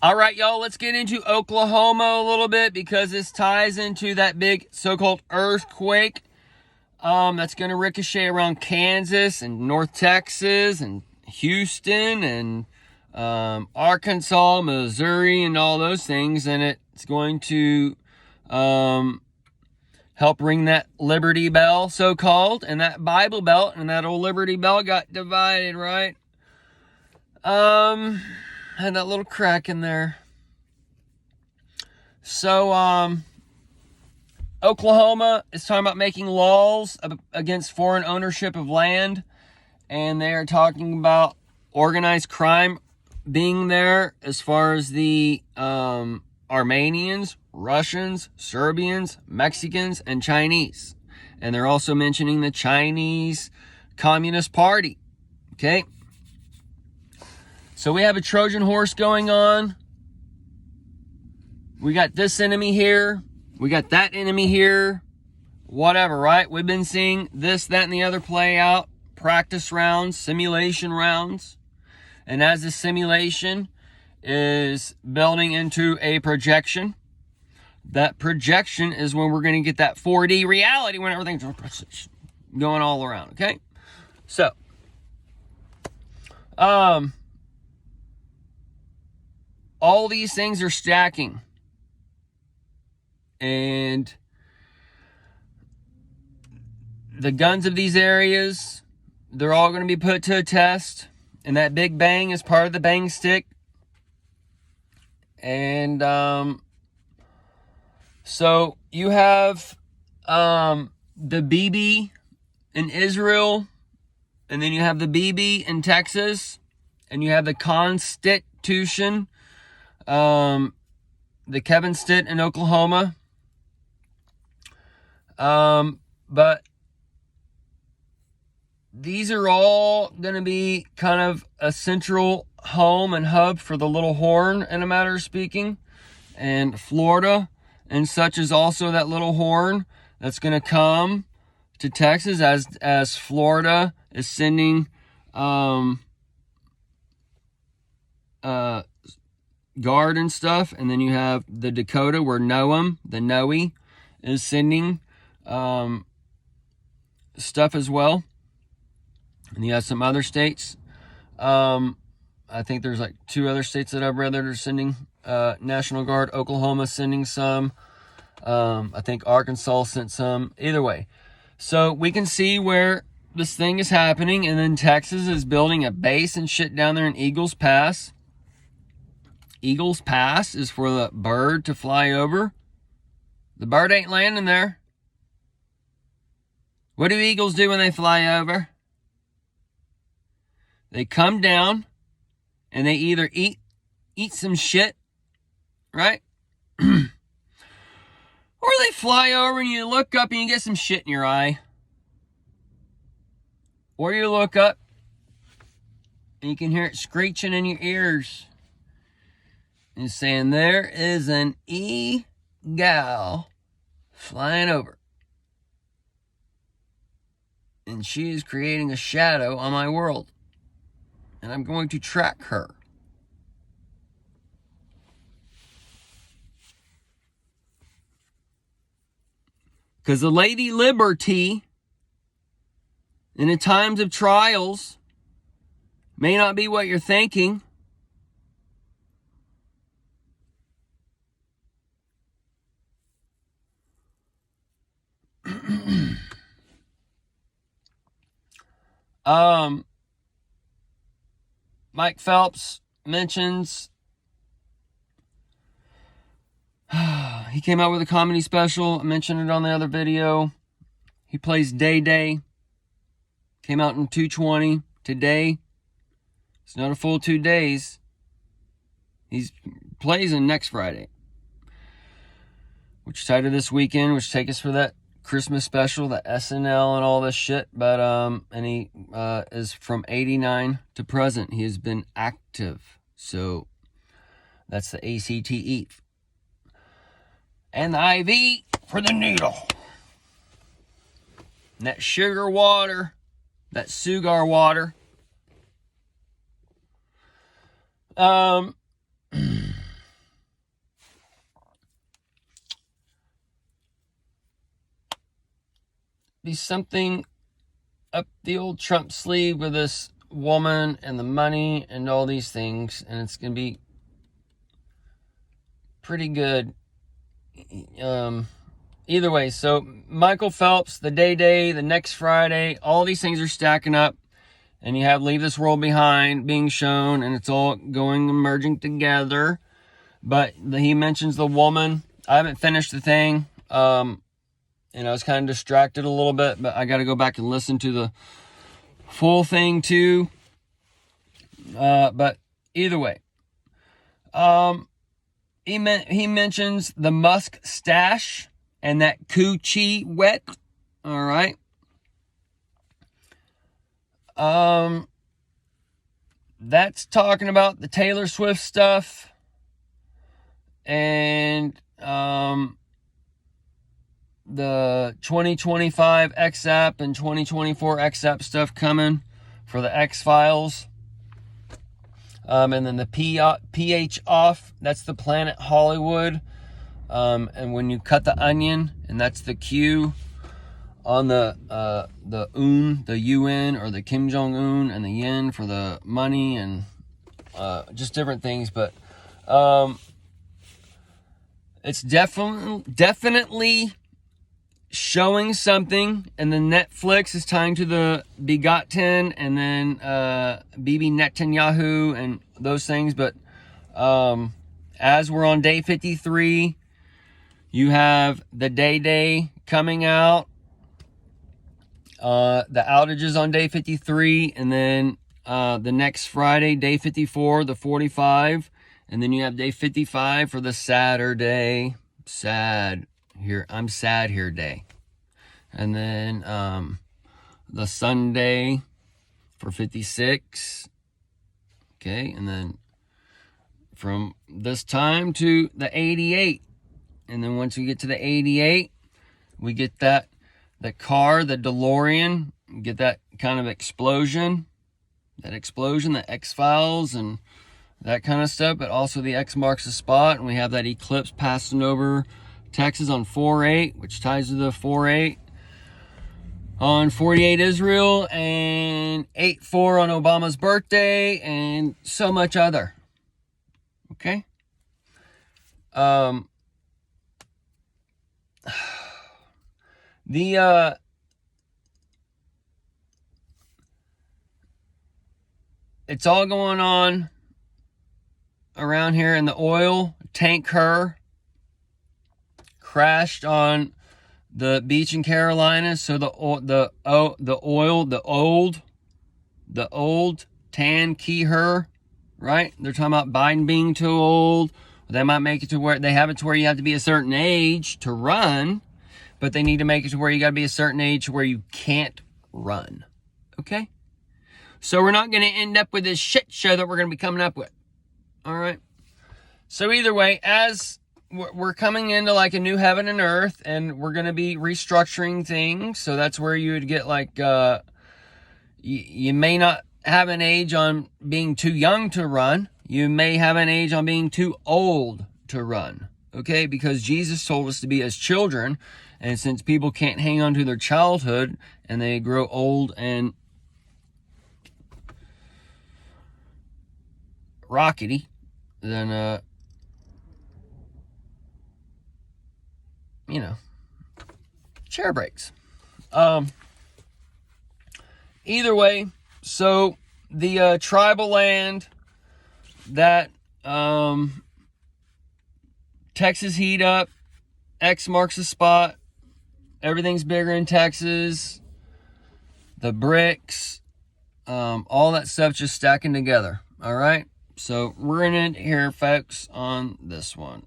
All right, y'all, let's get into Oklahoma a little bit because this ties into that big so-called earthquake that's going to ricochet around Kansas and North Texas and Houston and Arkansas, Missouri, and all those things. And it's going to help ring that Liberty Bell, so-called, and that Bible Belt, and that old Liberty Bell got divided, right? Had that little crack in there. So, Oklahoma is talking about making laws against foreign ownership of land, and they are talking about organized crime being there as far as the Armenians, Russians, Serbians, Mexicans, and Chinese. And they're also mentioning the Chinese Communist Party. Okay? So we have a Trojan horse going on. We got this enemy here. We got that enemy here. Whatever, right? We've been seeing this, that, and the other play out. Practice rounds, simulation rounds. And as the simulation is building into a projection, that projection is when we're going to get that 4D reality when everything's going all around, okay? So, all these things are stacking. And the guns of these areas, they're all going to be put to a test. And that Big Bang is part of the bang stick. And so you have the BB in Israel. And then you have the BB in Texas. And you have the Constitution, the Kevin Stitt in Oklahoma. But these are all going to be kind of a central home and hub for the Little Horn, in a matter of speaking. And Florida and such is also that Little Horn that's going to come to Texas as Florida is sending guard and stuff. And then you have the Dakota where Noam, the Noe, is sending stuff as well. And you have some other states. I think there's like 2 other states that I've read that are sending National Guard. Oklahoma sending some. I think Arkansas sent some. Either way. So we can see where this thing is happening. And then Texas is building a base and shit down there in Eagles Pass. Eagles Pass is for the bird to fly over. The bird ain't landing there. What do eagles do when they fly over? They come down and they either eat some shit, right? Or they fly over and you look up and you get some shit in your eye. Or you look up and you can hear it screeching in your ears. And saying, there is an eagle flying over. And she is creating a shadow on my world. And I'm going to track her. Because the Lady Liberty, in the times of trials, may not be what you're thinking. Mike Phelps mentions he came out with a comedy special. I mentioned it on the other video. He plays Day Day. Came out in 2/20. Today, it's not a full 2 days. He plays in next Friday, which is tied to this weekend, which take us for that Christmas special, the SNL and all this shit. But and he is from 89 to present. He has been active. So that's the ACTE. And the IV for the needle. And that sugar water, that sugar water. be something up the old Trump sleeve with this woman and the money and all these things, and it's going to be pretty good. Either way, so Michael Phelps, the Day, the next Friday, all these things are stacking up, and you have Leave This World Behind being shown, and it's all going and merging together. But he mentions the woman. I haven't finished the thing. And I was kind of distracted a little bit, but I got to go back and listen to the full thing too. But either way, he mentions the Musk stash and that coochie wet. All right. That's talking about the Taylor Swift stuff and the 2025 XApp and 2024 XApp stuff coming for the X-Files. And then the PH off, that's the Planet Hollywood. And when you cut the onion, and that's the Q on the UN, or the Kim Jong-un, and the yen for the money, and just different things. But it's definitely showing something, and then Netflix is tying to the Begotten, and then Bibi Netanyahu and those things. But as we're on day 53, you have the Day coming out, the outages on day 53, and then the next Friday, day 54, the 45, and then you have day 55 for the Saturday, I'm sad here day. And then the Sunday for 56. Okay, and then from this time to the 88. And then once we get to the 88, we get the car, the DeLorean, get that kind of explosion, the X-Files and that kind of stuff, but also the X marks the spot, and we have that eclipse passing over Texas on 4/8, which ties to the 4/8 on 48 Israel, and 8/4 on Obama's birthday, and so much other. Okay? It's all going on around here, in the oil tanker crashed on the beach in Carolina. So the old tan Keher, right? They're talking about Biden being too old. They might make it to where they have it to where you have to be a certain age to run, but they need to make it to where you got to be a certain age where you can't run. Okay? So we're not going to end up with this shit show that we're going to be coming up with. All right? So either way, as we're coming into like a new heaven and earth, and we're going to be restructuring things. So that's where you would get like, you may not have an age on being too young to run. You may have an age on being too old to run. Okay? Because Jesus told us to be as children. And since people can't hang on to their childhood and they grow old and rockety, then, chair breaks. Either way, so the tribal land that Texas heat up, X marks the spot, everything's bigger in Texas, the BRICs, all that stuff just stacking together. All right, so we're in it here, folks, on this one.